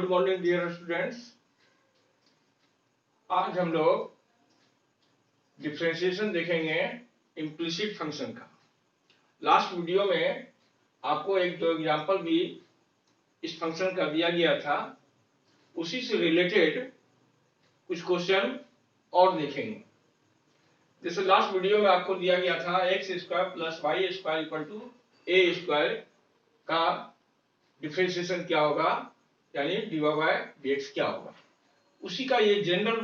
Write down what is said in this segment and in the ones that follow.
Good morning dear students. आज हम लोग डिफरेंशिएशन देखेंगे इम्प्लिसिट फंक्शन का। लास्ट वीडियो में आपको एक दो एग्जांपल भी इस फंक्शन का दिया गया था, उसी से रिलेटेड कुछ क्वेश्चन और देखेंगे। जैसे लास्ट वीडियो में आपको दिया गया था x square plus y square equal to a square का डिफरेंशिएशन क्या होगा, यानी dy बाय dx क्या होगा। उसी का ये जनरल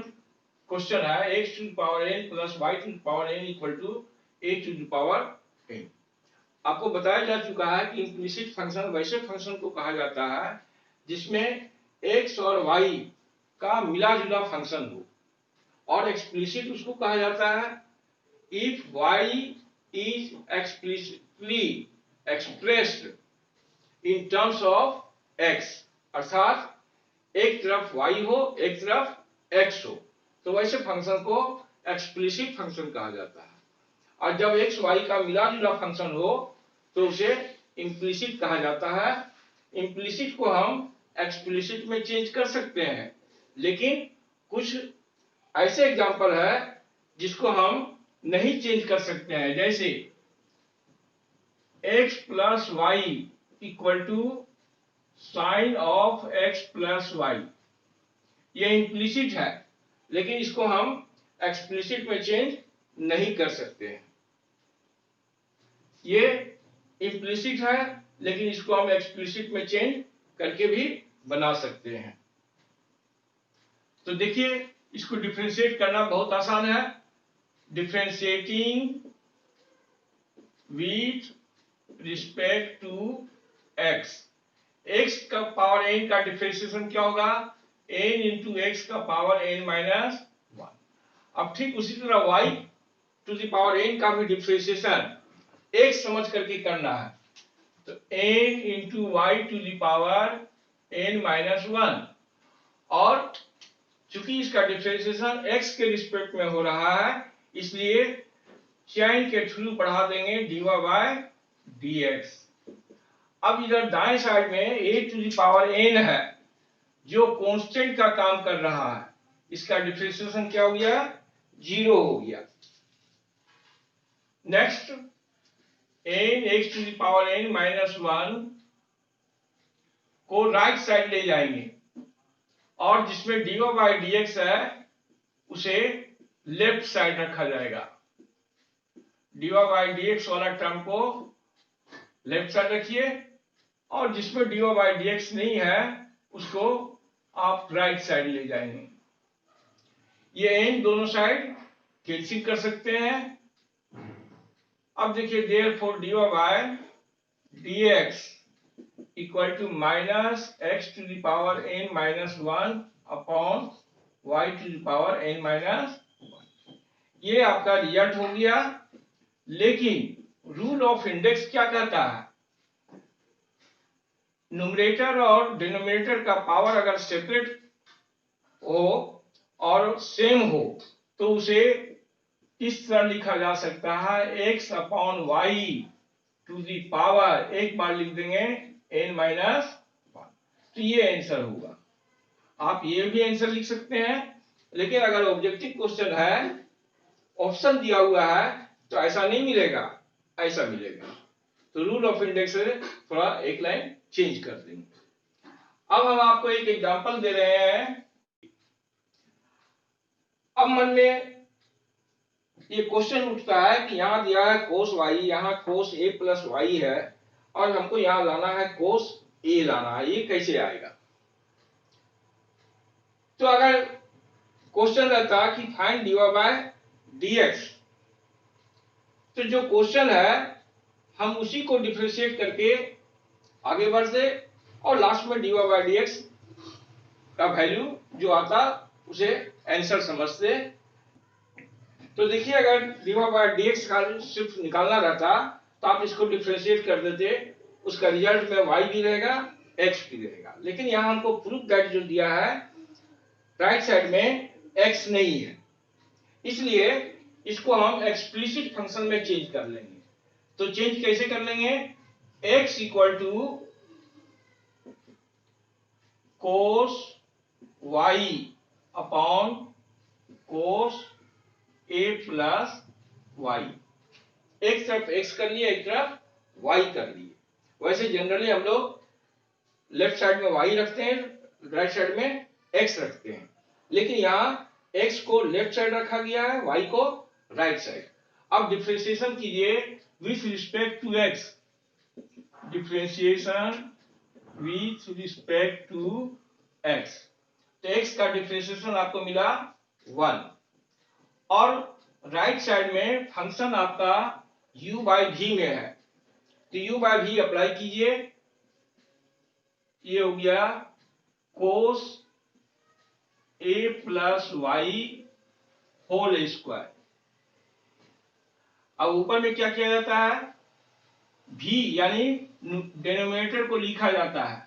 क्वेश्चन है x to the power n plus y to the power n equal to a to the power n। आपको बताया जा चुका है कि इम्प्लिसिट फंक्शन वैसे फंक्शन को कहा जाता है जिसमें x और y का मिला जुला फंक्शन हो, और एक्सप्लिसिट उसको कहा जाता है if y is explicitly expressed in terms of x, अर्थात एक तरफ y हो एक तरफ x हो, तो वैसे फंक्शन को एक्सप्लिसिट फंक्शन कहा जाता है। और जब x y का मिला जुला फंक्शन हो तो उसे इम्प्लिसिट कहा जाता है। इम्प्लिसिट को हम एक्सप्लिसिट में चेंज कर सकते हैं, लेकिन कुछ ऐसे एग्जांपल है जिसको हम नहीं चेंज कर सकते हैं, जैसे x plus y equal to sine of x plus वाई। ये इम्प्लिसिट है, लेकिन इसको हम एक्सप्लिसिट में चेंज नहीं कर सकते हैं। ये इम्प्लिसिट है, लेकिन इसको हम एक्सप्लिसिट में चेंज करके भी बना सकते हैं। तो देखिए, इसको डिफरेंशिएट करना बहुत आसान है। Differentiating with respect to x, x का पावर n का डिफरेंशिएशन क्या होगा, n इंटू x का पावर n माइनस 1। अब ठीक उसी तरह y to the power n का भी डिफरेंशिएशन x समझ करके करना है, तो n into y to the power n minus 1। और चूंकि इसका डिफरेंशिएशन x के रिस्पेक्ट में हो रहा है, इसलिए चेन के थ्रू बढ़ा देंगे dy बाय dx। अब इधर दाएं साइड में a to the power n है जो कांस्टेंट का काम कर रहा है, इसका डिफरेंशिएशन क्या हो गया, 0 हो गया। Next n x to the power n minus 1 को राइट साइड ले जाएंगे, और जिसमें dy बाय dx है उसे लेफ्ट साइड रखा जाएगा। dy बाय dx वाला टर्म को लेफ्ट साइड रखिए, और जिसमें dy बाय dx नहीं है उसको आप राइट साइड ले जाएंगे। ये n दोनों साइड कैंसिल कर सकते हैं। अब देखिए, therefore dy by dx equal to minus x to the power n minus 1 upon y to the power n minus 1। ये आपका रिजल्ट हो गया। लेकिन रूल ऑफ इंडेक्स क्या कहता है, न्यूमरेटर और डिनोमिनेटर का पावर अगर सेपरेट हो और सेम हो तो उसे इस तरह लिखा जा सकता है x upon y to the power, एक बार लिख देंगे n माइनस 1। तो ये आंसर होगा। आप ये भी आंसर लिख सकते हैं, लेकिन अगर ऑब्जेक्टिव क्वेश्चन है, ऑप्शन दिया हुआ है, तो ऐसा नहीं मिलेगा, ऐसा मिलेगा। तो रूल ऑफ इंडेक्स से थोड़ा एक लाइन चेंज कर देंगे। अब हम आपको एक एग्जांपल दे रहे हैं। अब मन में ये क्वेश्चन उठता है कि यहां दिया है कोस y, यहां कोस a प्लस वाई है, और हमको यहां लाना है कोस a लाना है, ये कैसे आएगा। तो अगर क्वेश्चन रहता कि फाइंड dy बाय dx, तो जो क्वेश्चन है हम उसी को डिफरेंशिएट करके आगे बढ़ते और लास्ट में dy बाय dx का वैल्यू जो आता उसे आंसर समझते। तो देखिए, अगर dy बाय dx का सिर्फ निकालना रहता तो आप इसको डिफरेंशिएट कर देते, उसका रिजल्ट में y भी रहेगा x भी रहेगा। लेकिन यहां हमको प्रूफ दैट जो दिया है राइट साइड में x नहीं है, इसलिए इसको हम एक्सप्लिसिट फंक्शन में चेंज कर लेंगे। तो चेंज कैसे कर लेंगे, x equal to cos y upon cos a plus y. एक तरफ x कर लिए, एक तरफ y कर लिए। वैसे जनरली हम लोग लेफ्ट साइड में y रखते हैं, राइट साइड में x रखते हैं, लेकिन यहाँ x को लेफ्ट साइड रखा गया है, y को राइट साइड। अब डिफरेंशिएशन कीजिए with respect to x, differentiation with respect to x। तो x का डिफरेंशिएशन आपको मिला 1, और राइट साइड में फंक्शन आपका u बाई v में है, तो u बाई v अप्लाई कीजिए। ये हो गया cos a plus y whole square. अब ऊपर में क्या किया जाता है, v यानी डिनोमिनेटर को लिखा जाता है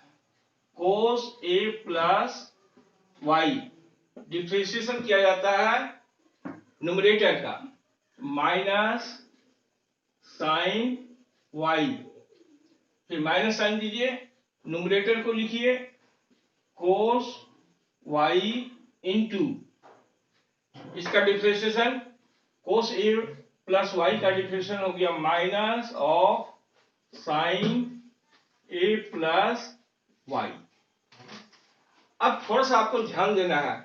cos a plus y, differentiation किया जाता है न्यूमरेटर का माइनस साइन वाई, फिर माइनस साइन दीजिए, न्यूमरेटर को लिखिए कोस वाई इंटू इसका differentiation cos a plus y का डिफरेंशिएशन हो गया minus of sine a plus y. अब थोड़ा सा आपको ध्यान देना है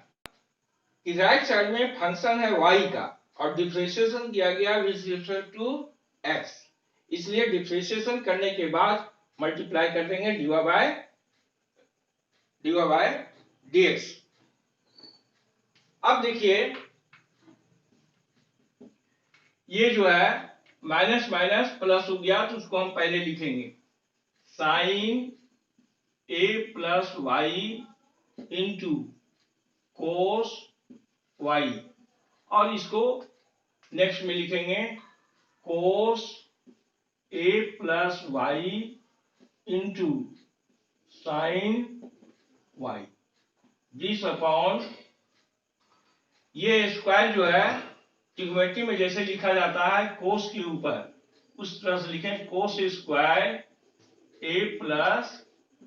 कि राइट साइड में फंक्शन है y का और डिफरेंशिएशन किया गया विद रिस्पेक्ट टू x, इसलिए डिफरेंशिएशन करने के बाद मल्टीप्लाई कर देंगे dy बाय dx। अब देखिए ये जो है माइनस माइनस प्लस हो गया, तो उसको हम पहले लिखेंगे sine a plus y into cos y, और इसको नेक्स्ट में लिखेंगे cos a plus y into sine y, this upon ये स्क्वायर जो है ट्रिग्नोमेट्री में जैसे लिखा जाता है कोस के ऊपर, उस तरह से लिखें cos square a plus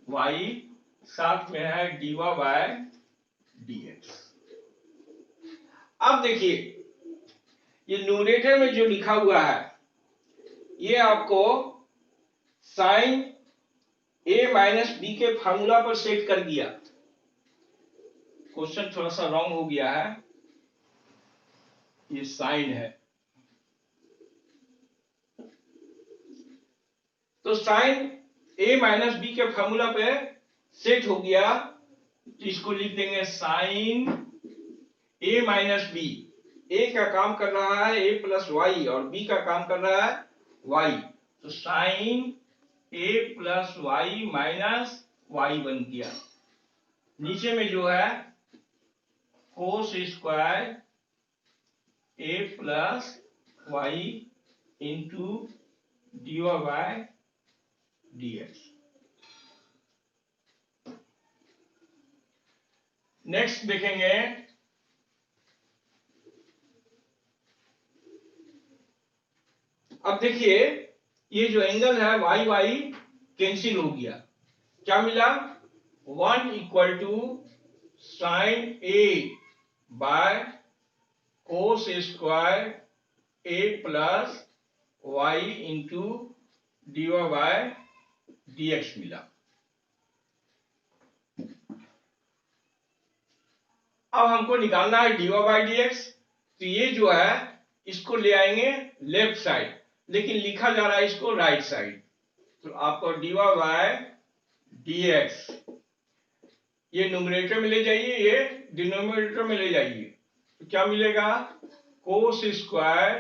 y, साथ में है dy बाय dx। अब देखिए ये न्यूमरेटर में जो लिखा हुआ है ये आपको साइन a माइनस बी के फार्मूला पर सेट कर दिया। क्वेश्चन थोड़ा सा रॉन्ग हो गया है, ये साइन है, तो साइन a माइनस बी के फार्मूला पे सेट हो गया, तो इसको लिख देंगे sine a minus b. a का काम कर रहा है a प्लस वाई और b का काम कर रहा है y, तो sine a plus y minus y बन गया। नीचे में जो है cos square a plus y into dy by dx। Next देखेंगे अब देखिए ये जो एंगल है वाई वाई कैंसिल हो गया, क्या मिला 1 equal to sine a by cos square a plus y into d by dx मिला। अब हमको निकालना है dy बाय dx, तो ये जो है इसको ले आएंगे लेफ्ट साइड, लेकिन लिखा जा रहा है इसको राइट साइड, तो आपको dy बाय dx ये न्यूमरेटर में ले जाइए, ये डिनोमिनेटर में ले जाइए, तो क्या मिलेगा cos square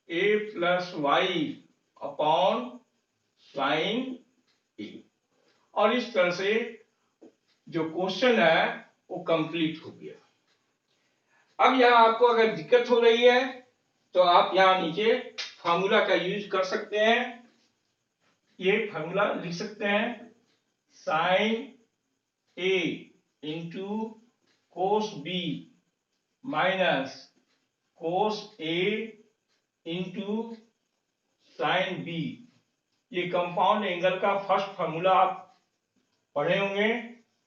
a plus y upon sine A. और इस तरह से जो क्वेश्चन है वो कंप्लीट हो गया। अब यहां आपको अगर दिक्कत हो रही है तो आप यहां नीचे फार्मूला का यूज कर सकते हैं, ये फार्मूला लिख सकते हैं sine A into cos B minus cos A into sine B. ये कंपाउंड एंगल का फर्स्ट फार्मूला आप पढ़े होंगे,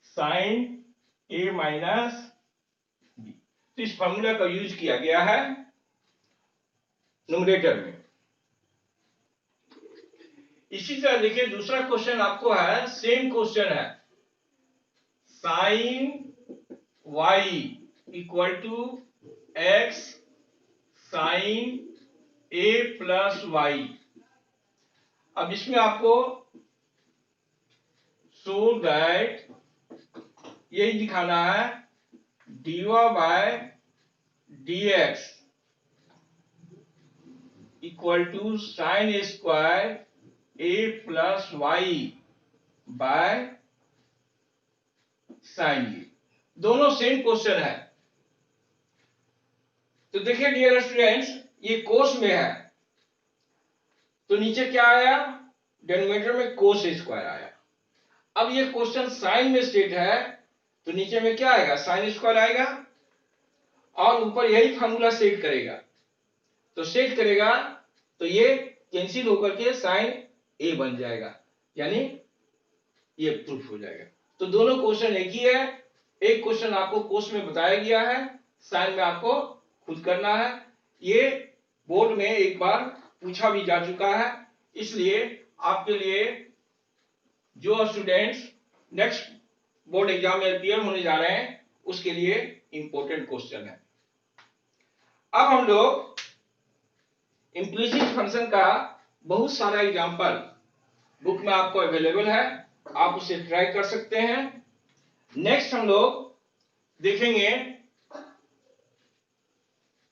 साइन ए माइनस बी। तो इस फॉर्मूला का यूज किया गया है न्यूमरेटर में। इसी तरह देखिए दूसरा क्वेश्चन आपको है, सेम क्वेश्चन है, sine y equal to x sine a plus y. अब इसमें आपको शो दैट यही दिखाना है dy by dx equal to sine a square a plus y by sine a. दोनों सेम क्वेश्चन है। तो देखिए डियर स्टूडेंट्स, ये कोस में है तो नीचे क्या आया, डिनोमिनेटर में कोस स्क्वायर आया। अब ये क्वेश्चन साइन में स्टेट है तो नीचे में क्या आएगा, साइन स्क्वायर आएगा और ऊपर यही फार्मूला सेट करेगा। तो सेट करेगा तो ये कैंसिल होकर के साइन ए बन जाएगा, यानी ये प्रूफ हो जाएगा। तो दोनों क्वेश्चन एक ही है। एक क्वेश्चन आपको कोस में बताया गया है, साइन में आपको खुद करना है। ये बोर्ड में एक बार पूछा भी जा चुका है, इसलिए आपके लिए जो स्टूडेंट्स नेक्स्ट बोर्ड एग्जाम में अपियर होने जा रहे हैं उसके लिए इंपॉर्टेंट क्वेश्चन है। अब हम लोग इम्प्लिसिट फंक्शन का बहुत सारा एग्जांपल बुक में आपको अवेलेबल है, आप उसे ट्राई कर सकते हैं। नेक्स्ट हम लोग देखेंगे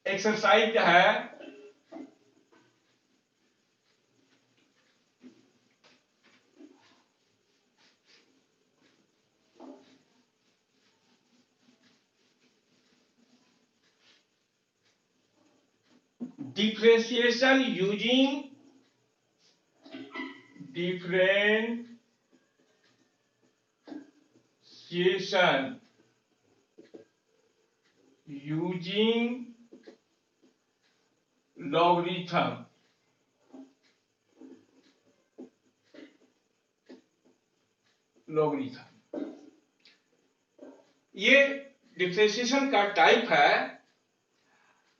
एक्सरसाइज है differentiation using logarithm। ये डिफरेंशिएशन का टाइप है।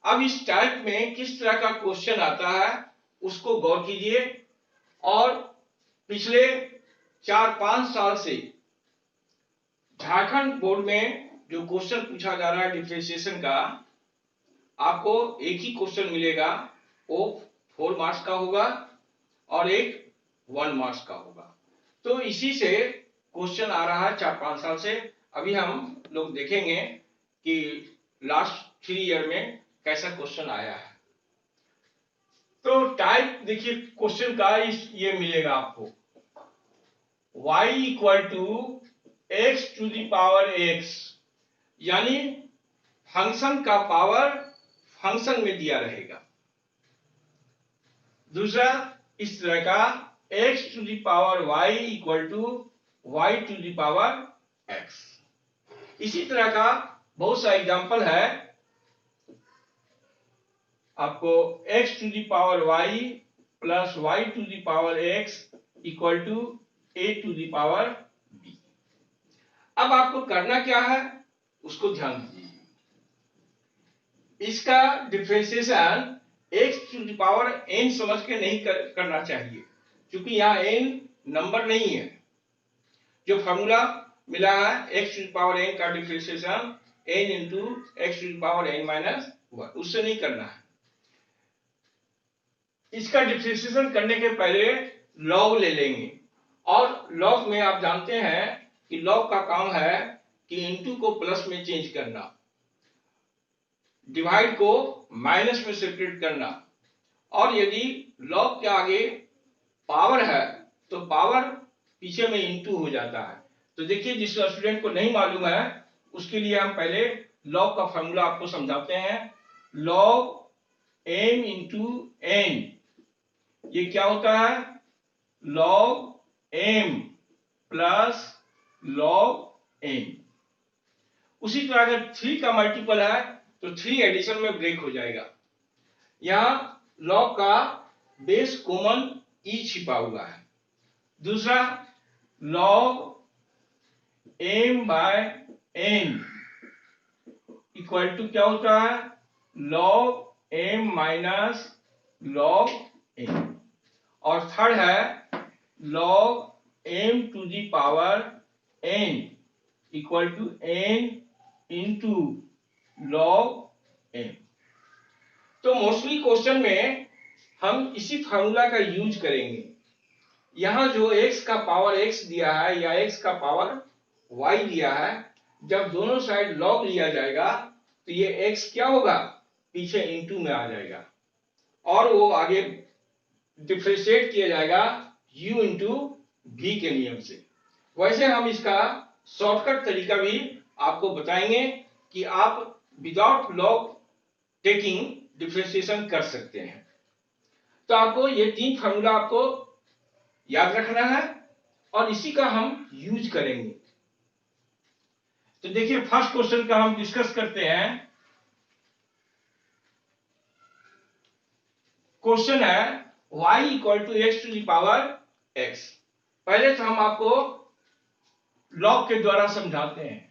अब इस टाइप में किस तरह का क्वेश्चन आता है उसको गौर कीजिए। और पिछले 4-5 साल से झारखंड बोर्ड में जो क्वेश्चन पूछा जा रहा है डिफरेंशिएशन का, आपको एक ही क्वेश्चन मिलेगा, वो 4 मार्क्स का होगा और एक 1 मार्क्स का होगा। तो इसी से क्वेश्चन आ रहा है 4-5 साल से। अभी हम लोग देखेंगे कि लास्ट 3 ईयर में कैसा क्वेश्चन आया है। तो टाइप देखिए क्वेश्चन का ये मिलेगा आपको, y equal to x to the power x, यानी फंक्शन का पावर फंक्शन में दिया रहेगा। दूसरा इस तरह का x to the power y equal to y to the power x। इसी तरह का बहुत सा एग्जांपल है आपको, x to the power y plus y to the power x equal to a to the power b। अब आपको करना क्या है उसको ध्यान दीजिए। इसका differentiation x to the power n समझ के नहीं करना चाहिए, क्योंकि यहाँ n नंबर नहीं है। जो फॉर्मूला मिला है x to the power n का differentiation n into x to the power n minus 1, उससे नहीं करना है। इसका डिफरेंशिएशन करने के पहले लॉग ले लेंगे, और लॉग में आप जानते हैं कि लॉग का काम है कि इनटू को प्लस में चेंज करना, डिवाइड को माइनस में सेपरेट करना, और यदि लॉग के आगे पावर है तो पावर पीछे में इनटू हो जाता है। तो देखिए जिस स्टूडेंट को नहीं मालूम है उसके लिए हम पहले लॉग का फॉर्मूला आपको समझाते हैं। लॉग m इंटू n, ये क्या होता है, log m plus log n। उसी तरह अगर 3 का मल्टीपल है तो 3 एडिशन में ब्रेक हो जाएगा। यहां log का बेस कॉमन e छिपा हुआ है। दूसरा log m by n equal to क्या होता है, log m minus log n। और थर्ड है log m to the power n equal to n into log m। तो मोस्टली क्वेश्चन में हम इसी फार्मूला का यूज करेंगे। यहां जो x का पावर x दिया है या x का पावर y दिया है, जब दोनों साइड log लिया जाएगा तो ये x क्या होगा, पीछे इंटू में आ जाएगा और वो आगे डिफरेंशिएट किया जाएगा u इंटू v के नियम से। वैसे हम इसका शॉर्टकट तरीका भी आपको बताएंगे कि आप विदाउट log टेकिंग डिफरेंशिएशन कर सकते हैं। तो आपको ये तीन फार्मूला आपको याद रखना है और इसी का हम यूज करेंगे। तो देखिए फर्स्ट क्वेश्चन का हम डिस्कस करते हैं। क्वेश्चन है y equal to x to the power x। पहले तो हम आपको लॉग के द्वारा समझाते हैं।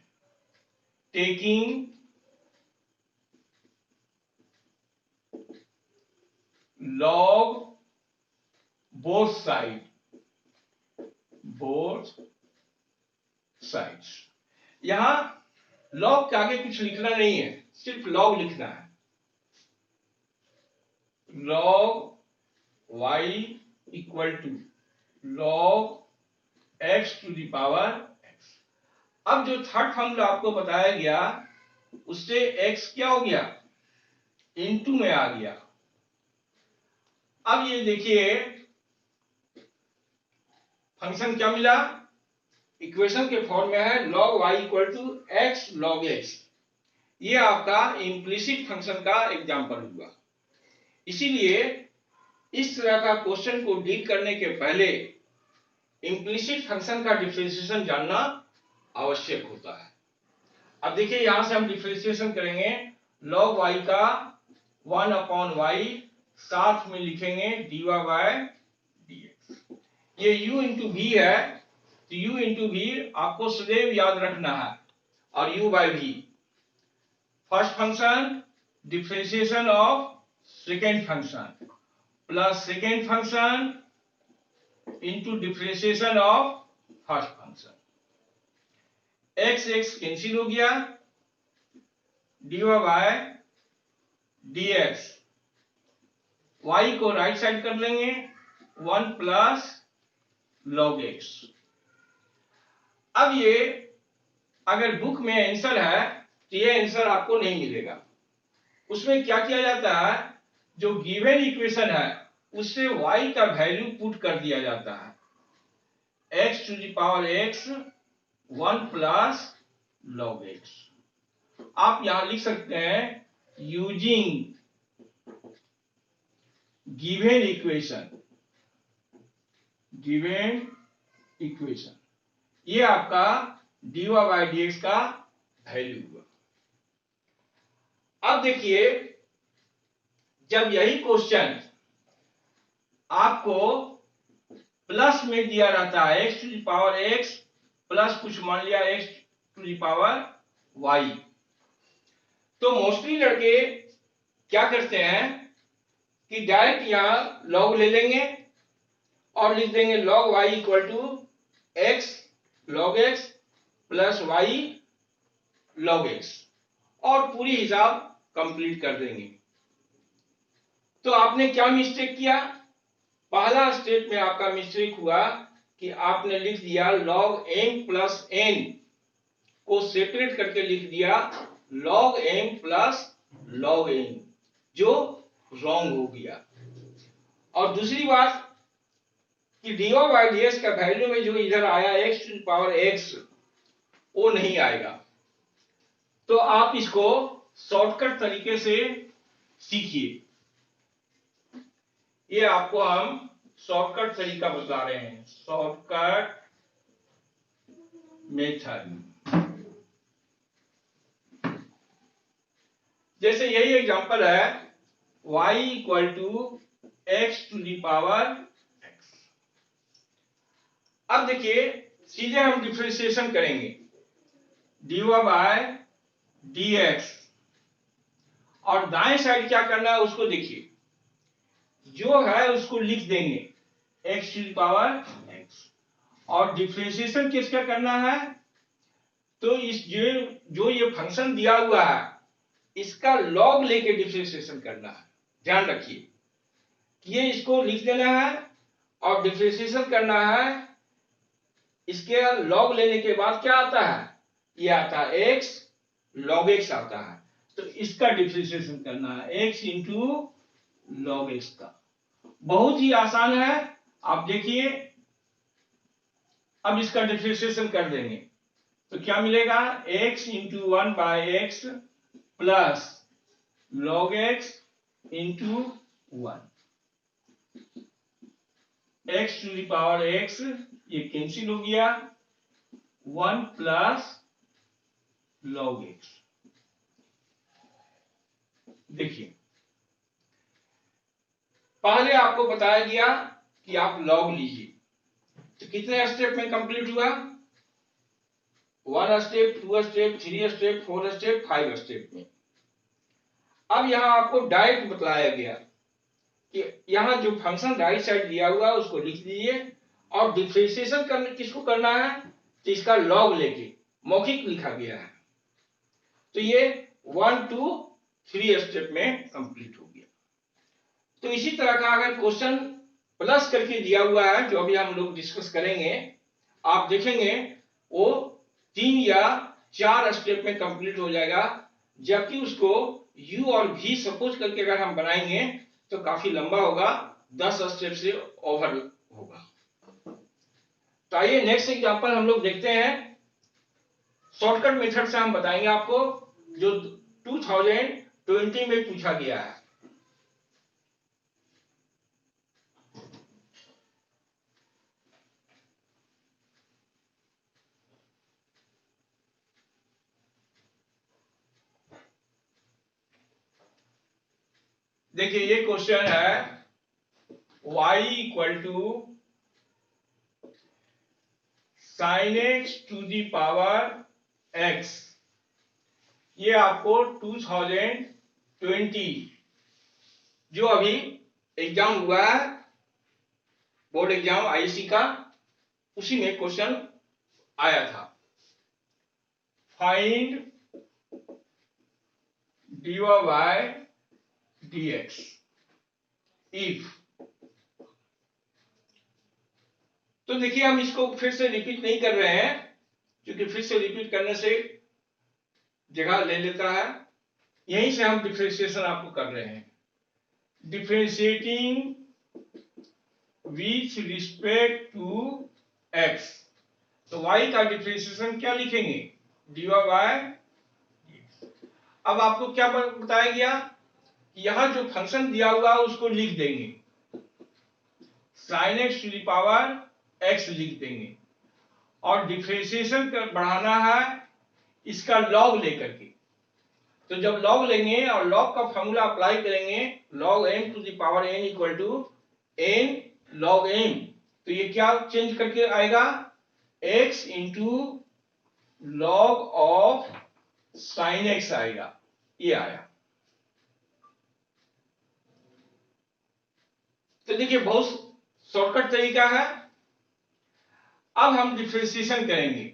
Taking log both sides। यहां log के आगे कुछ लिखना नहीं है, सिर्फ log लिखना है। log y equal to log x to the power x। अब जो थर्ड फॉर्मूला आपको बताया गया उससे x क्या हो गया, इनटू में आ गया। अब ये देखिए फंक्शन क्या मिला, इक्वेशन के फॉर्म में है log y equal to x log x। ये आपका इम्प्लिसिट फंक्शन का एग्जांपल हुआ। इसीलिए इस तरह का क्वेश्चन को डील करने के पहले इम्प्लिसिट फंक्शन का डिफरेंशिएशन जानना आवश्यक होता है। अब देखिए यहां से हम डिफरेंशिएशन करेंगे। log y का 1 अपॉन y साथ में लिखेंगे dy बाय dx। ये u इंटू v है तो u इंटू v आपको सदैव याद रखना है और u by v। First function differentiation of second function plus second function into differentiation of first function. x x cancel हो गया, dy बाय dx। y को राइट साइड कर लेंगे 1 प्लस log x। अब ये अगर बुक में आंसर है तो ये आंसर आपको नहीं मिलेगा। उसमें क्या किया जाता है, जो गिवन इक्वेशन है उससे y का वैल्यू पुट कर दिया जाता है x to the power x 1 plus log x। आप यहां लिख सकते हैं यूजिंग गिवन इक्वेशन। ये आपका dy बाय dx का वैल्यू हुआ। अब देखिए जब यही क्वेश्चन आपको प्लस में दिया रहता है x to the power x plus कुछ मान लिया x to the power y, तो मोस्टली लड़के क्या करते हैं कि डायरेक्ट यहां log ले लेंगे और लिख देंगे log y equal to x log x plus y log x और पूरी हिसाब कंप्लीट कर देंगे। तो आपने क्या मिस्टेक किया, पहला स्टेप में आपका मिस्टेक हुआ कि आपने लिख दिया log m प्लस n को सेपरेट करके लिख दिया log m plus log n, जो रॉन्ग हो गया। और दूसरी बात कि dy बाय dx का वैल्यू में जो इधर आया x to the power x वो नहीं आएगा। तो आप इसको शॉर्टकट तरीके से सीखिए। ये आपको हम शॉर्टकट तरीका बता रहे हैं, शॉर्टकट मेथड। जैसे यही एग्जांपल है y equal to x to the power x। अब देखिए सीधे हम डिफरेंशिएशन करेंगे। dy बाय dx, और दाएं साइड क्या करना है उसको देखिए, जो है उसको लिख देंगे x to the power x, और डिफरेंशिएशन किसका करना है, तो इस जो ये फंक्शन दिया हुआ है इसका लॉग लेके डिफरेंशिएशन करना है। ध्यान रखिए कि ये इसको लिख देना है और डिफरेंशिएशन करना है, इसके लॉग लेने के बाद क्या आता है, ये आता है x log x आता है, तो इसका डिफरेंशिएशन करना है x इंटू log x का। बहुत ही आसान है, आप देखिए अब इसका डिफरेंशिएशन कर देंगे तो क्या मिलेगा, x into 1 by x plus log x into 1, x to the power x ये कैंसिल हो गया, 1 प्लस log x। देखिए पहले आपको बताया गया कि आप log लीजिए, तो कितने स्टेप में कंप्लीट हुआ, 1 step, 2 step, 3 step, 4 step, 5 step में। अब यहां आपको डायरेक्ट बताया गया कि यहां जो फंक्शन राइट साइड दिया हुआ है उसको लिख दीजिए, और डिफरेंशिएशन करने किसको करना है, तो इसका लॉग लेके मौखिक लिखा गया है, तो ये 1 2 3 स्टेप में कंप्लीट हो गया। तो इसी तरह का अगर क्वेश्चन प्लस करके दिया हुआ है जो अभी हम लोग डिस्कस करेंगे, आप देखेंगे वो 3 या 4 स्टेप में कंप्लीट हो जाएगा, जबकि उसको u और v सपोज करके अगर हम बनाएंगे तो काफी लंबा होगा, 10 स्टेप से ओवर होगा। तो आइए नेक्स्ट एग्जांपल हम लोग देखते हैं, शॉर्टकट मेथड से हम बताएंगे आपको, जो 2020 में पूछा गया है। देखिए ये क्वेश्चन है y equal to sine x to the power x, ये आपको 2020 जो अभी एग्जाम हुआ है, बोर्ड एग्जाम आईसी का, उसी में क्वेश्चन आया था। Find dy by dx if, तो देखिए हम इसको फिर से रिपीट नहीं कर रहे हैं क्योंकि फिर से रिपीट करने से जगह ले लेता है, यहीं से हम डिफरेंशिएशन आपको कर रहे हैं। Differentiating with respect to x, तो y का डिफरेंशिएशन क्या लिखेंगे, dy बाय, अब आपको क्या बताया गया, यहां जो फंक्शन दिया हुआ है उसको लिख देंगे, sin x to the power x लिख देंगे, और डिफरेंशिएशन बढ़ाना है इसका लॉग लेकर के, तो जब लॉग लेंगे और लॉग का फॉर्मूला अप्लाई करेंगे, log m to the power n equal to n log m, तो ये क्या चेंज करके आएगा, x into log of sine x आएगा, ये आया। तो देखिए बहुत शॉर्टकट तरीका है। अब हम डिफरेंशिएशन करेंगे,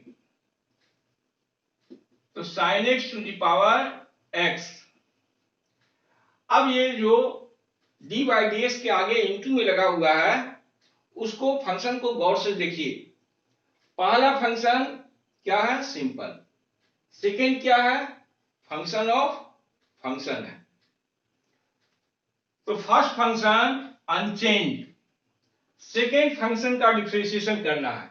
तो sine x to the power x, अब ये जो डी बाई डी एक्स के आगे इंटू में लगा हुआ है उसको फंक्शन को गौर से देखिए, पहला फंक्शन क्या है, सिंपल, सेकेंड क्या है, फंक्शन ऑफ फंक्शन है, तो first function unchanged, second function का डिफरेंशिएशन करना है,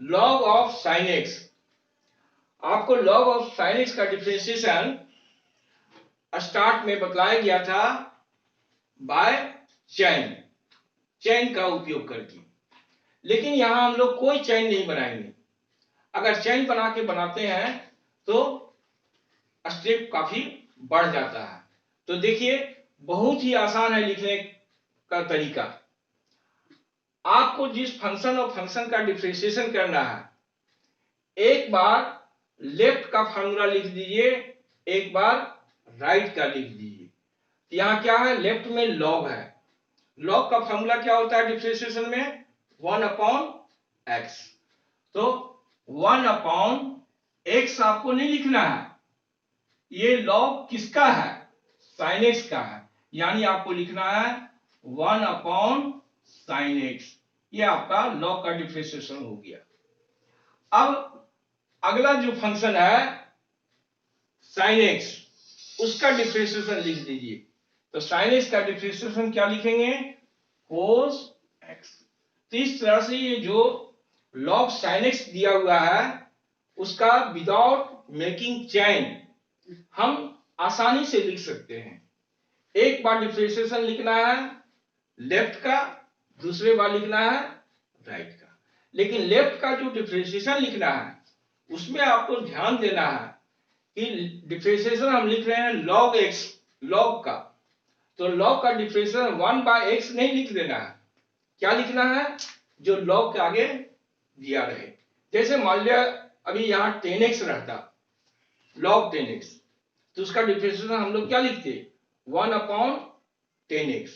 log ऑफ साइन एक्स, आपको log ऑफ साइन एक्स का डिफरेंशिएशन स्टार्ट में बतलाया गया था बाय चैन, चैन का उपयोग करके, लेकिन यहां हम लोग कोई चैन नहीं बनाएंगे, अगर चैन बना के बनाते हैं तो स्टेप काफी बढ़ जाता है। तो देखिए बहुत ही आसान है लिखने का तरीका, आपको जिस फंक्शन और फंक्शन का डिफरेंशिएशन करना है, एक बार लेफ्ट का फॉर्मूला लिख दीजिए, एक बार राइट का लिख दीजिए। यहाँ क्या है, लेफ्ट में लॉग है, लॉग का फॉर्मूला क्या होता है डिफरेंशिएशन में, 1/x। तो 1/x आपको नहीं लिखना है, ये लॉग किसका है, sin x का है, यानी आपको लिखना है 1/sin x। ये आपका लॉग का डिफरेंशिएशन हो गया। अब अगला जो फंक्शन है sin x, उसका डिफरेंशिएशन लिख दीजिए। तो sin x का डिफरेंशिएशन क्या लिखेंगे, cos x। तो इस तरह से ये जो log sin x दिया हुआ है उसका विदाउट मेकिंग चेन हम आसानी से लिख सकते हैं। एक बार डिफरेंशिएशन लिखना है लेफ्ट का, दूसरे बार लिखना है राइट का। लेकिन लेफ्ट का जो डिफरेंशिएशन लिखना है उसमें आपको ध्यान देना है कि डिफरेंशिएशन हम लिख रहे हैं log x, log का, तो log का डिफरेंशिएशन 1/x नहीं लिख देना है, क्या लिखना है, जो log के आगे दिया रहे। जैसे मान लिया अभी यहाँ 10x रहता, log 10x, तो उसका डिफरेंशिएशन हम लोग क्या लिखते, 1/10x,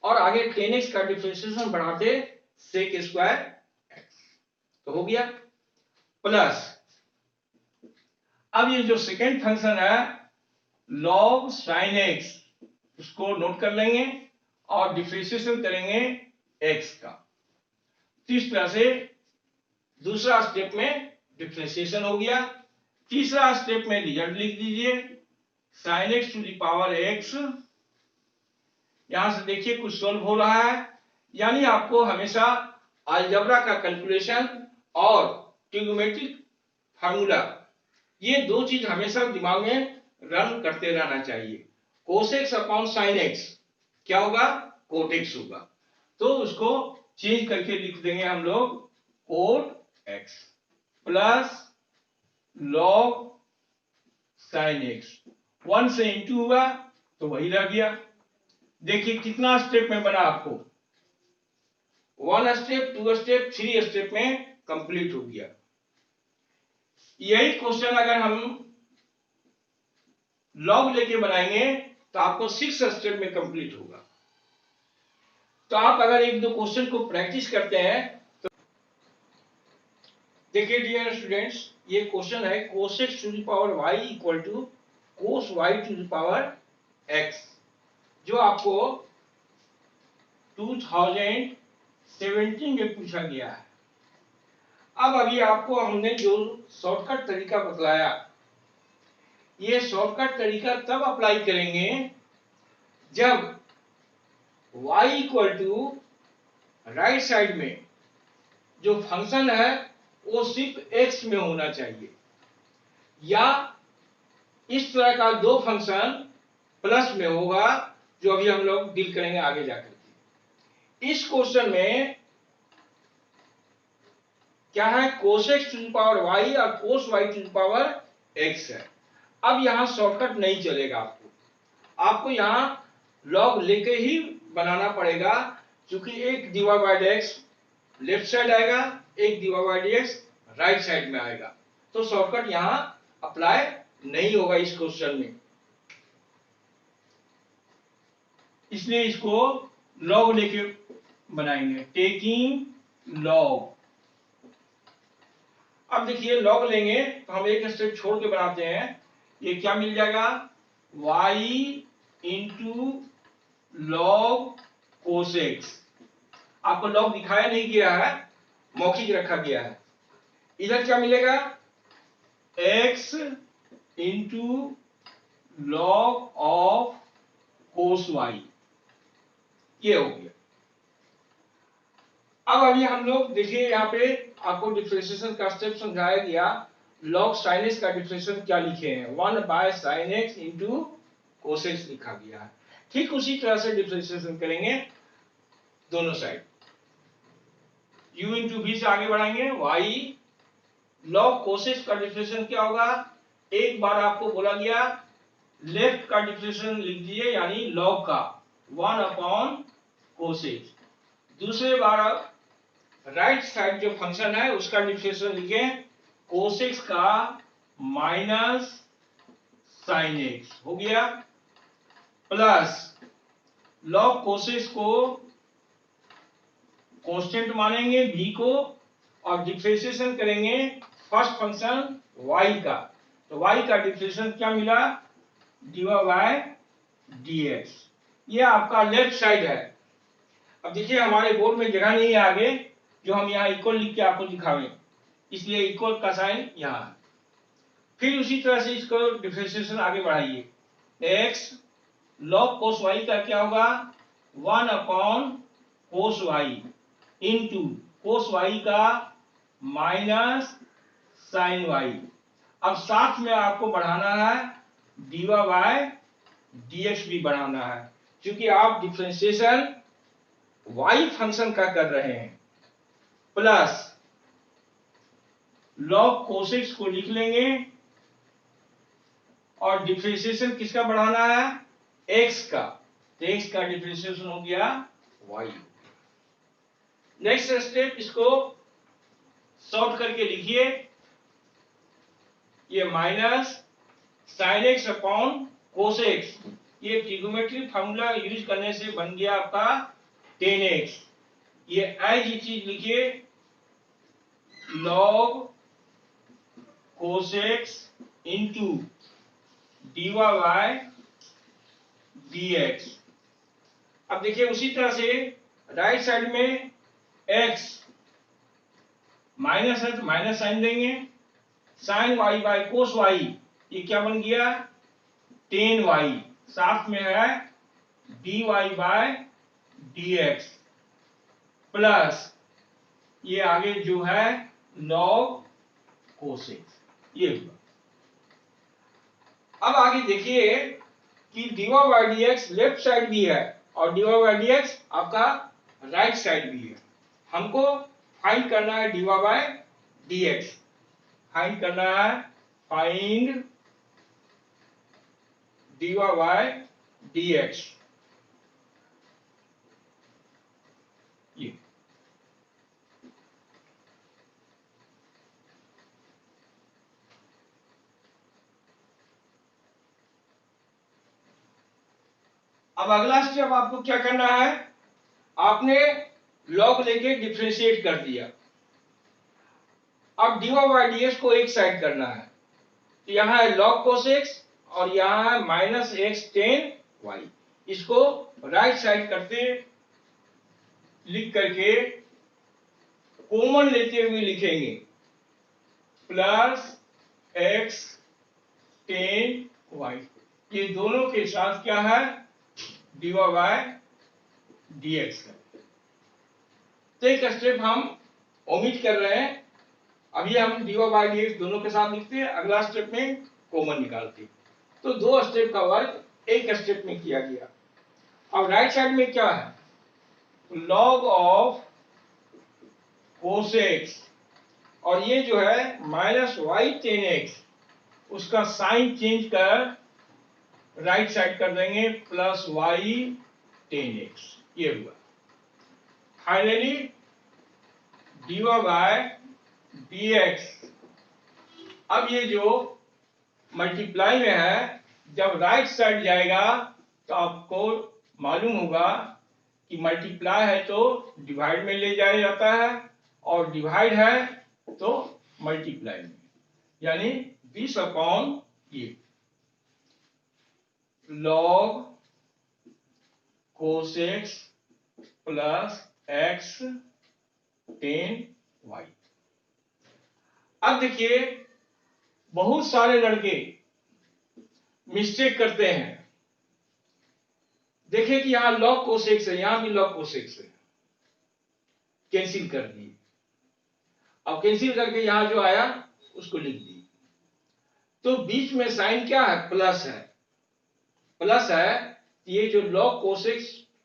और आगे 10x का डिफरेंशिएशन बढ़ाते sec स्क्वायर x, तो हो गया। प्लस अब ये जो सेकेंड फंक्शन है log sin x, उसको नोट कर लेंगे और डिफरेंशिएशन करेंगे x का। तो इस तरह से दूसरा स्टेप में डिफरेंशिएशन हो गया। तीसरा स्टेप में रिजल्ट लिख दीजिए, sin x to the power x। यहां से देखिए कुछ सोल्व हो रहा है, यानी आपको हमेशा अलजेब्रा का कैलकुलेशन और ट्रिग्नोमेट्रिक फार्मूला, ये दो चीज हमेशा दिमाग में रन करते रहना चाहिए। cos x upon sin x क्या होगा, cot x होगा, तो उसको चेंज करके लिख देंगे हम लोग cot x plus log sin x, 1 से इंटू हुआ तो वही रह गया। देखिए कितना स्टेप में बना आपको, 1 स्टेप, 2 स्टेप, 3 स्टेप में कंप्लीट हो गया। यही क्वेश्चन अगर हम लॉग लेके बनाएंगे तो आपको 6 स्टेप में कंप्लीट होगा। तो आप अगर एक दो क्वेश्चन को प्रैक्टिस करते हैं तो देखिए डियर स्टूडेंट्स, ये क्वेश्चन है cos x to the power y equal to cos y to the power x, जो आपको 2017 में पूछा गया है। अब अभी आपको हमने जो शॉर्टकट तरीका बतलाया, ये शॉर्टकट तरीका तब अप्लाई करेंगे जब y equal to right side में जो फंक्शन है वो सिर्फ x में होना चाहिए, या इस तरह का दो फंक्शन प्लस में होगा, जो अभी हम लोग डील करेंगे आगे जाकर। इस क्वेश्चन में क्या है, cos x to the power y और cos y to the power x है। अब यहां शॉर्टकट नहीं चलेगा, आपको यहां लॉग लेके ही बनाना पड़ेगा, क्योंकि एक divide by x left side आएगा, एक divide by x right side में आएगा, तो शॉर्टकट यहां अप्लाई नहीं होगा इस क्वेश्चन में, इसलिए इसको लॉग लेके बनाएंगे, टेकिंग लॉग। अब देखिए लॉग लेंगे तो हम एक स्टेप छोड़ के बनाते हैं, ये क्या मिल जाएगा, y into log cos x। आपको लॉग दिखाया नहीं गया है, मौखिक रखा गया है। इधर क्या मिलेगा, x into log of cos y, ये हो गया। अब अभी हम लोग देखिए यहाँ पे आपको डिफरेंशिएशन का स्टेप समझाया गया, log sin x का डिफरेंशिएशन क्या लिखे हैं, 1/sin x into cos x लिखा गया है। ठीक उसी तरह से डिफरेंशिएशन करेंगे दोनों साइड, u इंटू v से आगे बढ़ाएंगे, y log cos x का डिफरेंशिएशन क्या होगा, एक बार आपको बोला गया लेफ्ट का डिफरेंशिएशन लिख दिए, यानी log का 1/cos x। दूसरे बार आप राइट साइड जो फंक्शन है उसका डिफरेंशिएशन लिखें, cos x का माइनस साइन एक्स हो गया, प्लस लॉग कोसेक्स को कांस्टेंट मानेंगे v को, और डिफरेंशिएशन करेंगे फर्स्ट फंक्शन y का, तो y का डिफरेंशिएशन क्या मिला, dy बाय dx। ये आपका लेफ्ट साइड है। अब देखिए हमारे बोर्ड में जगह नहीं है आगे जो हम यहाँ इक्वल लिख के आपको दिखावें, इसलिए इक्वल का साइन यहाँ है। फिर उसी तरह से इसको डिफरेंशिएशन आगे बढ़ाइए, x log cos y का क्या होगा, 1 upon cos y into cos y का माइनस साइन y। अब साथ में आपको बढ़ाना है dy बाय dx भी बढ़ाना है, क्योंकि आप डिफरेंशिएशन y फंक्शन का कर रहे हैं, प्लस log cos x को लिख लेंगे और डिफरेंशिएशन किसका बढ़ाना है, x का, तो x का डिफरेंशिएशन हो गया y। नेक्स्ट स्टेप, इसको सॉल्व करके लिखिए, ये minus sine x upon cos x, ये ट्रिग्नोमेट्री फार्मूला यूज करने से बन गया आपका 10x। ये एज ये चीज लिखिए, log cos x into dy by dx। अब देखिए उसी तरह से राइट साइड में x माइनस है तो माइनस साइन देंगे, sine y by cos y, ये क्या बन गया 10y, साथ में है dy बाय dx, प्लस ये आगे जो है log कोस x, ये हुआ। अब आगे देखिए कि dy by dx left side भी है और dy बाय dx आपका राइट साइड भी है। हमको फाइंड करना है dy बाय dx, फाइंड करना है, फाइंड dy बाय dx। ये अब अगला स्टेप आपको क्या करना है, आपने लॉग लेके डिफरेंशिएट कर दिया, अब dy बाय dx को एक साइड करना है, तो यहाँ है log cos x और यहाँ है माइनस एक्स 10y, इसको राइट साइड करते लिख करके कॉमन लेते हुए लिखेंगे प्लस x 10y, ये दोनों के साथ क्या है dy बाय dx है। तो एक स्टेप हम ओमिट कर रहे हैं, अभी हम dy बाय dx दोनों के साथ लिखते हैं, अगला स्टेप में कॉमन निकालते हैं। तो दो स्टेप का वर्क एक स्टेप में किया गया। अब राइट साइड में क्या है, log ऑफ cos x, और ये जो है माइनस y 10x, उसका साइन चेंज कर राइट साइड कर देंगे प्लस y 10x, ये हुआ। फाइनली dy बाय dx, अब ये जो मल्टीप्लाई में है, जब राइट साइड जाएगा तो आपको मालूम होगा कि मल्टीप्लाई है तो डिवाइड में ले जाया जाता है और डिवाइड है तो मल्टीप्लाई में, यानी 20 अपॉन ये log cos x plus x 10y। अब देखिए बहुत सारे लड़के मिस्टेक करते हैं, देखिए कि यहां log cos x है, यहां भी log cos x है, कैंसिल कर दिए, अब कैंसिल करके यहां जो आया उसको लिख दिए, तो बीच में साइन क्या है प्लस है, प्लस है, ये जो log cos x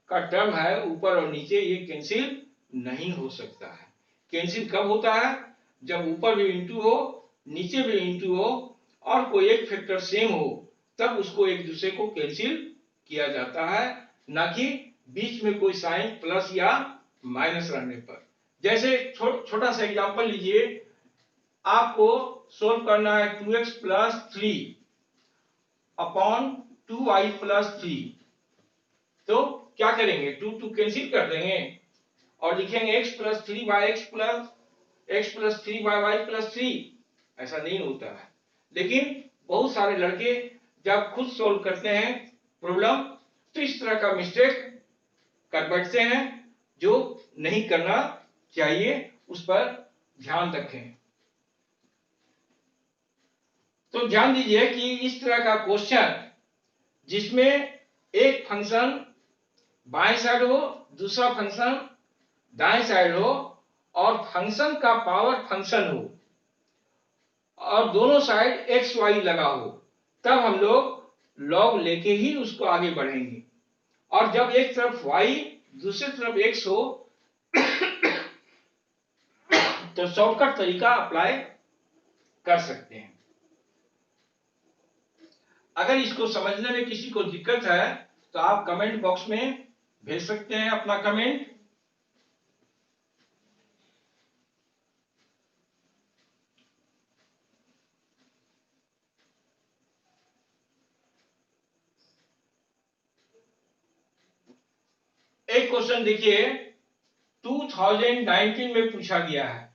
का टर्म है ऊपर और नीचे ये कैंसिल नहीं हो सकता है। कैंसिल कब होता है, जब ऊपर भी इंटू हो नीचे भी इंटू हो और कोई एक फैक्टर सेम हो, तब उसको एक दूसरे को कैंसिल किया जाता है, ना कि बीच में कोई साइन प्लस या माइनस रहने पर। जैसे छोटा सा एग्जांपल लीजिए, आपको सोल्व करना है 2x plus 3 upon 2y plus 3। तो क्या करेंगे, 2 कैंसिल कर देंगे और लिखेंगे x plus 3y x plus 3y plus 3। ऐसा नहीं होता है, लेकिन बहुत सारे लड़के जब खुद सोल्व करते हैं प्रॉब्लम तो इस तरह का मिस्टेक कर बैठते हैं, जो नहीं करना चाहिए, उस पर ध्यान रखें। तो ध्यान दीजिए कि इस तरह का क्वेश्चन जिसमें एक फंक्शन बाएं साइड हो, दूसरा फंक्शन दाएं साइड हो और फंक्शन का पावर फंक्शन हो और दोनों साइड एक्स वाई लगा हो, तब हम लोग लॉग लेके ही उसको आगे बढ़ेंगे। और जब एक तरफ y दूसरी तरफ x हो तो शॉर्टकट तरीका अप्लाई कर सकते हैं। अगर इसको समझने में किसी को दिक्कत है तो आप कमेंट बॉक्स में भेज सकते हैं अपना कमेंट। एक क्वेश्चन देखिए 2019 में पूछा गया है।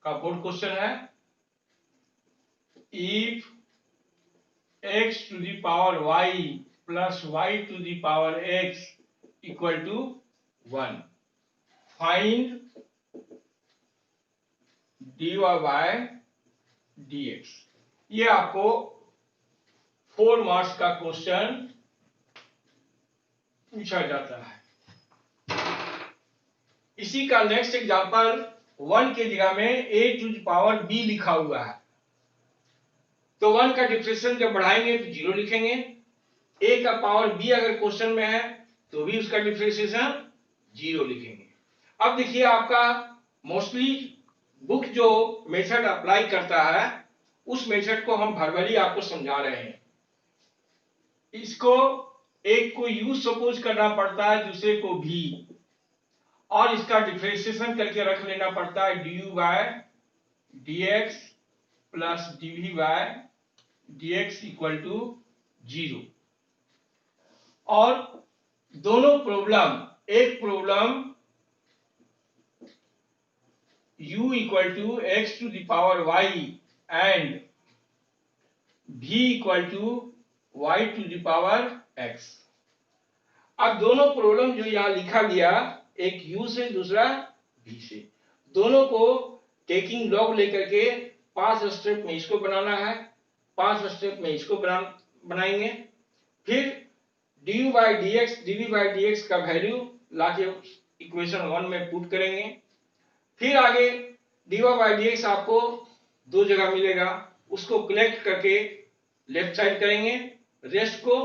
का बोर्ड क्वेश्चन है, if x to the power y plus y to the power x equal to 1, find dy by dx। ये आपको 4 मार्क्स का क्वेश्चन पूछा जाता है। इसी का नेक्स्ट एग्जांपल 1 के जगह में a to the power b लिखा हुआ है, तो 1 का डिफरेंशियल जब बढ़ाएंगे तो 0 लिखेंगे। a का पावर b अगर क्वेश्चन में है तो भी उसका डिफरेंशिएशन 0 लिखेंगे। अब देखिए आपका मोस्टली बुक जो मेथड अप्लाई करता है उस मेथड को हम भरभरी आपको समझा रहे हैं। इसको एक को u सपोज करना पड़ता है, दूसरे को v, और इसका डिफरेंशिएशन करके रख लेना पड़ता है du by dx plus dv by dx equal to 0। और दोनों प्रॉब्लम, एक problem u equal to x to the power y and v equal to y to the power x। अब दोनों प्रॉब्लम जो यहां लिखा गया, एक u से दूसरा v से, दोनों को टेकिंग लॉग लेकर के 5 स्टेप में इसको बनाना है, 5 स्टेप में इसको बनाएंगे। फिर du by dx dv by dx का वैल्यू लाके इक्वेशन 1 में पुट करेंगे। फिर आगे dy बाई dx आपको दो जगह मिलेगा, उसको कलेक्ट करके लेफ्ट साइड करेंगे, रेस्ट को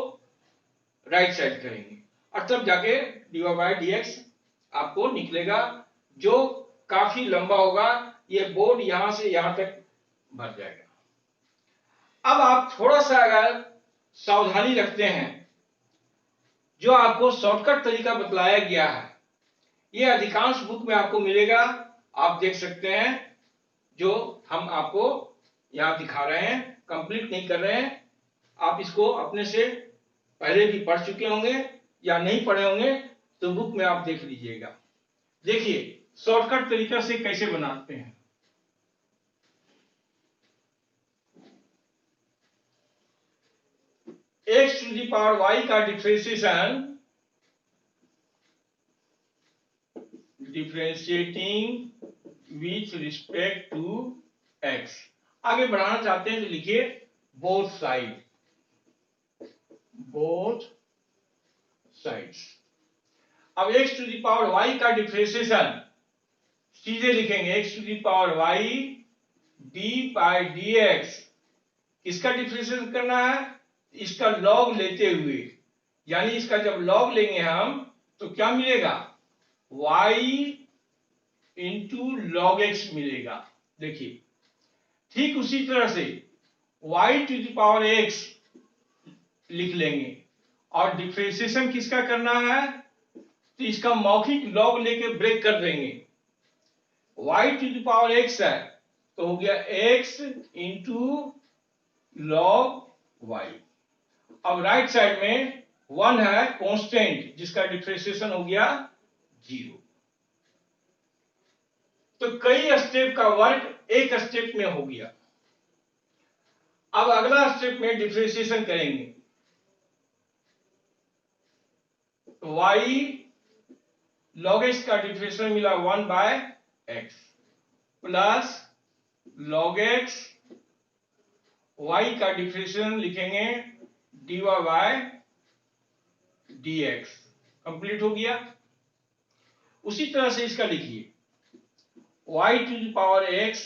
राइट साइड करेंगे और तब जाके dy बाई dx आपको निकलेगा, जो काफी लंबा होगा। ये बोर्ड यहां से यहां तक भर जाएगा। अब आप थोड़ा सा अगर सावधानी रखते हैं, जो आपको शॉर्टकट तरीका बतलाया गया है ये अधिकांश बुक में आपको मिलेगा, आप देख सकते हैं। जो हम आपको यहां दिखा रहे हैं, कंप्लीट नहीं कर रहे हैं, आप इसको अपने से पहले भी पढ़ चुके होंगे या नहीं पढ़े होंगे तो बुक में आप देख लीजिएगा। देखिए शॉर्टकट तरीका से कैसे बनाते हैं। x to the power y का differentiating with respect to x। आगे बढ़ाना चाहते हैं तो लिखिए बोथ साइड्स। अब x to the power y का डिफरेंशिएशन सीधे लिखेंगे, x to the power y d by dx। इसका डिफरेंशिएशन करना है, इसका लॉग लेते हुए, यानी इसका जब लॉग लेंगे हम तो क्या मिलेगा, y इंटू लॉग x मिलेगा। देखिए ठीक उसी तरह से y to the power x लिख लेंगे और डिफरेंशिएशन किसका करना है, तो इसका मौखिक लॉग लेके ब्रेक कर देंगे। y to the power x है तो हो गया x इंटू लॉग y। अब राइट साइड में 1 है कांस्टेंट जिसका डिफरेंशिएशन हो गया 0। तो कई स्टेप का वर्क एक स्टेप में हो गया। अब अगला स्टेप में डिफरेंशिएशन करेंगे। y log x का डिफरेंशिएशन मिला 1 by x plus log x y का डिफरेंशिएशन लिखेंगे dy बाय dx। कंप्लीट हो गया। उसी तरह से इसका लिखिए y to the power x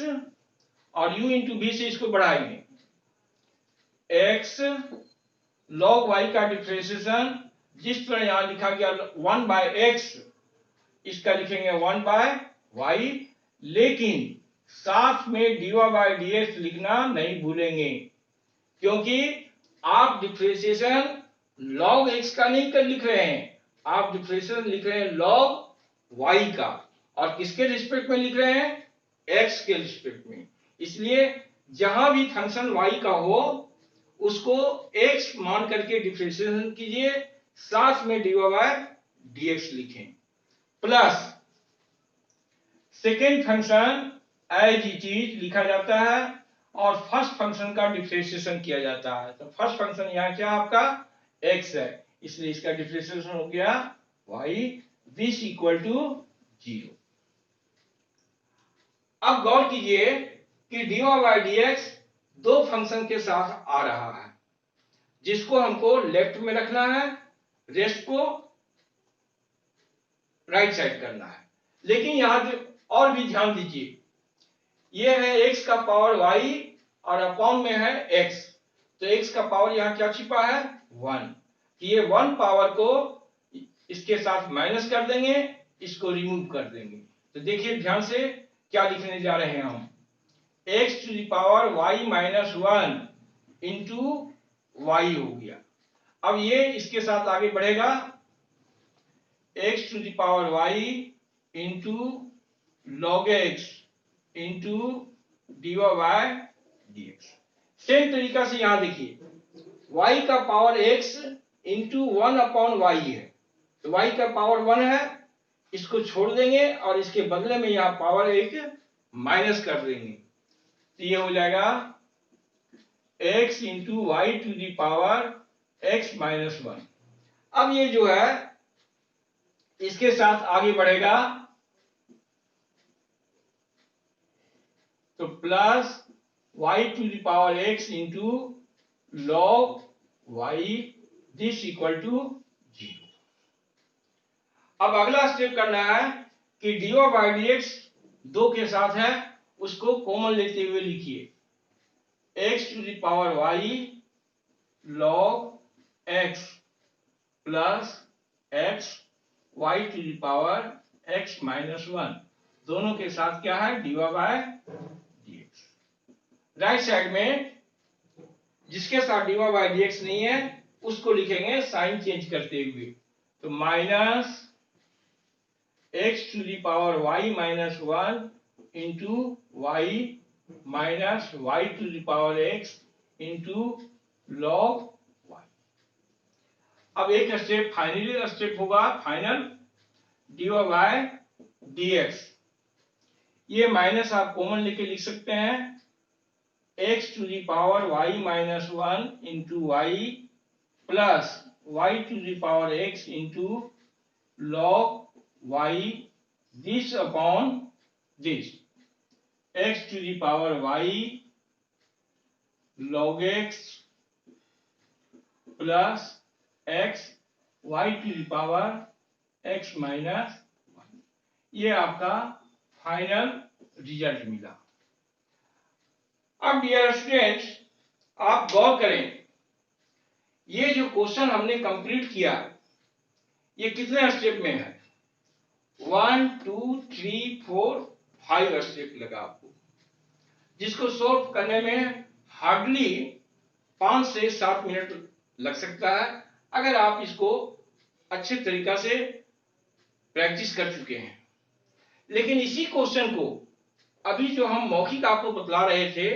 और u इंटू v से इसको बढ़ाएंगे। x log y का डिफरेंशिएशन जिस तरह यहां लिखा गया 1 बाय x, इसका लिखेंगे 1 बाय y, लेकिन साथ में dy बाय dx लिखना नहीं भूलेंगे, क्योंकि आप डिफरेंशिएशन log x का नहीं कर लिख रहे हैं, आप डिफरेंशिएशन लिख रहे हैं log y का। और किसके रिस्पेक्ट में लिख रहे हैं, x के रिस्पेक्ट में। इसलिए जहां भी फंक्शन y का हो उसको x मान करके डिफरेंशिएशन कीजिए, साथ में dy बाय dx लिखें। Plus second function as it is लिखा जाता है और फर्स्ट फंक्शन का डिफरेंशिएशन किया जाता है। तो फर्स्ट फंक्शन यहाँ क्या आपका x है, इसलिए इसका डिफरेंशिएशन हो गया y, दिस इक्वल टू 0। अब गौर कीजिए कि dy बाय dx दो फंक्शन के साथ आ रहा है, जिसको हमको लेफ्ट में रखना है, रेस्ट को राइट साइड करना है। लेकिन यहां और भी ध्यान दीजिए, ये है x का पावर y और अपॉन में है x, तो x का पावर यहां क्या छिपा है 1। ये 1 पावर को इसके साथ माइनस कर देंगे, इसको रिमूव कर देंगे। तो देखिए ध्यान से क्या लिखने जा रहे हैं हम, x to the power y minus 1 into y हो गया। अब ये इसके साथ आगे बढ़ेगा, x to the power y into log x into dy by dx। Same तरीका से यहां देखिए y का power x into 1 upon y है, तो y का पावर 1 है, इसको छोड़ देंगे और इसके बदले में यहां पावर एक माइनस कर देंगे, तो ये हो जाएगा x into y to the power x minus 1। अब ये जो है इसके साथ आगे बढ़ेगा, तो plus y to the power x into log y, this equal to 0। अब अगला स्टेप करना है कि dy बाई dx 2 के साथ है, उसको कॉमन लेते हुए लिखिए x to the power y log x plus x y to the power x minus 1, दोनों के साथ क्या है dy by dx। Right side में जिसके साथ dy बाय dx नहीं है उसको लिखेंगे साइन चेंज करते हुए, तो minus x to the power y minus 1 into y minus y to the power x into log y। अब एक स्टेप फाइनली स्टेप होगा, फाइनल dy बाय dx, ये माइनस आप कॉमन लेके लिख सकते हैं, x to the power y minus 1 into y plus y to the power x into log y, this upon this, x to the power y log x plus x y to the power x minus 1। ये आपका final result मिला। अब dear students आप गौर करें, ये जो question हमने complete किया ये कितने स्टेप में है, 1 2 3 4 5 स्टेप लगा आपको। जिसको सॉल्व करने में हार्डली 5 से 7 मिनट लग सकता है, अगर आप इसको अच्छे तरीका से प्रैक्टिस कर चुके हैं। लेकिन इसी क्वेश्चन को अभी जो हम मौखिक आपको बतला रहे थे,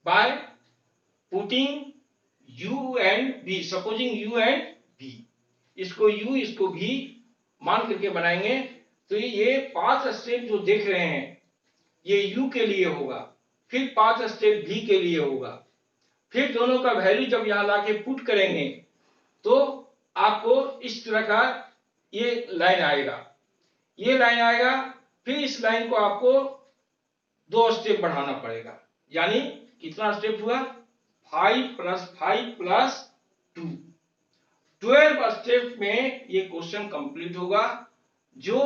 by putting u and v, supposing u and v, इसको u इसको v मान करके बनाएंगे, तो ये 5 स्टेप जो देख रहे हैं ये u के लिए होगा, फिर 5 स्टेप v के लिए होगा, फिर दोनों का वैल्यू जब यहां लाके पुट करेंगे तो आपको इस तरह का ये लाइन आएगा, ये लाइन आएगा। फिर इस लाइन को आपको 2 स्टेप बढ़ाना पड़ेगा, यानी कितना स्टेप हुआ, 5 + 5 + 2, 12 स्टेप में ये क्वेश्चन कंप्लीट होगा। जो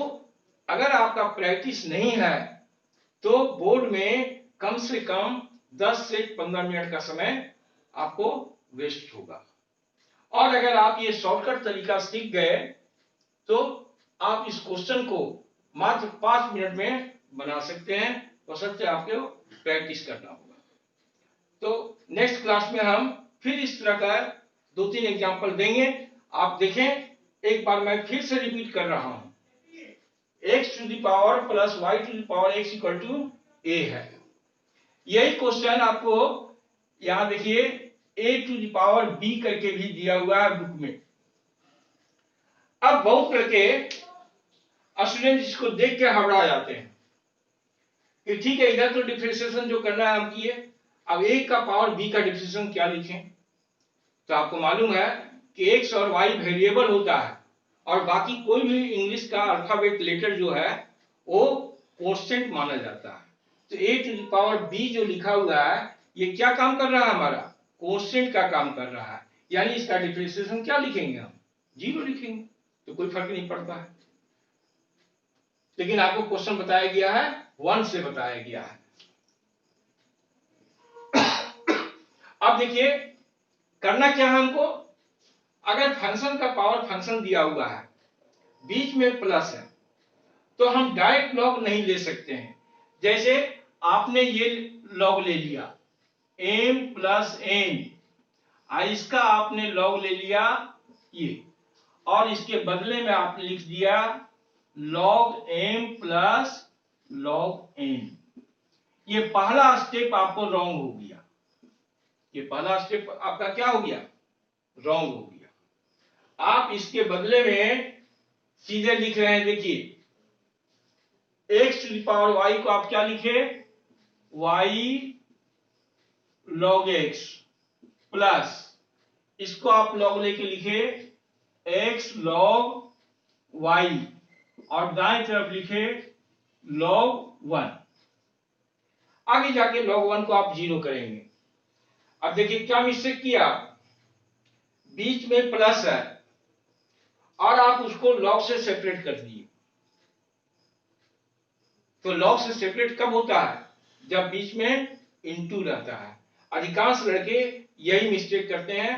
अगर आपका प्रैक्टिस नहीं है तो बोर्ड में कम से कम 10 से 15 मिनट का समय आपको वेस्ट होगा। और अगर आप ये शॉर्टकट तरीका सीख गए तो आप इस क्वेश्चन को मात्र 5 मिनट में बना सकते हैं, बशर्ते आपको प्रैक्टिस करना होगा। तो नेक्स्ट क्लास में हम फिर इस तरह का 2-3 एग्जांपल देंगे। आप देखें, एक बार मैं फिर से रिपीट कर रहा हूं, x to the power plus y to the power x equal to a है। यही क्वेश्चन आपको यहां देखिए a to the power b करके भी दिया हुआ है बुक में। अब बहुत करके स्टूडेंट इसको देख के घबरा जाते हैं कि ठीक है, इधर तो डिफरेंशिएशन जो करना है हम किए, अब a का पावर b का डिफरेंशिएशन क्या लिखें। तो आपको मालूम है कि x और y वेरिएबल होता है और बाकी कोई भी इंग्लिश का अल्फाबेट लेटर जो है वो कांस्टेंट माना जाता है। तो a to the power b जो लिखा हुआ है ये क्या काम कर रहा है, हमारा कांस्टेंट का काम कर रहा है, यानी इसका डिफरेंशिएशन क्या लिखेंगे हम, 0 लिखेंगे, तो कोई फर्क नहीं पड़ता है। लेकिन आपको क्वेश्चन बताया गया है 1 से बताया गया है। अब देखिए करना क्या है हमको, अगर फंक्शन का पावर फंक्शन दिया हुआ है, बीच में प्लस है, तो हम डायरेक्ट लॉग नहीं ले सकते हैं। जैसे आपने ये लॉग ले लिया m + n, इसका आपने लॉग ले लिया ये, और इसके बदले में आपने लिख दिया log m + log n। ये पहला स्टेप आपको रॉन्ग हो गया, ये पहला स्टेप आपका क्या हो गया, रॉन्ग हो गया। आप इसके बदले में सीधे लिख रहे हैं, देखिए x to the power y को आप क्या लिखे, y log x प्लस इसको आप लॉग लेके लिखे x log y और दाएं तरफ लिखे log 1। आगे जाके log 1 को आप 0 करेंगे। अब देखिए क्या मिस्टेक किया, बीच में प्लस है और आप उसको लॉग से सेपरेट कर दिए। तो लॉग से सेपरेट कब होता है, जब बीच में इनटू रहता है। अधिकांश लड़के यही मिस्टेक करते हैं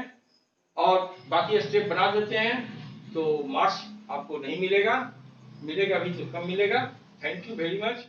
और बाकी स्टेप बना देते हैं, तो मार्क्स आपको नहीं मिलेगा, मिलेगा भी तो कम मिलेगा। Thank you very much.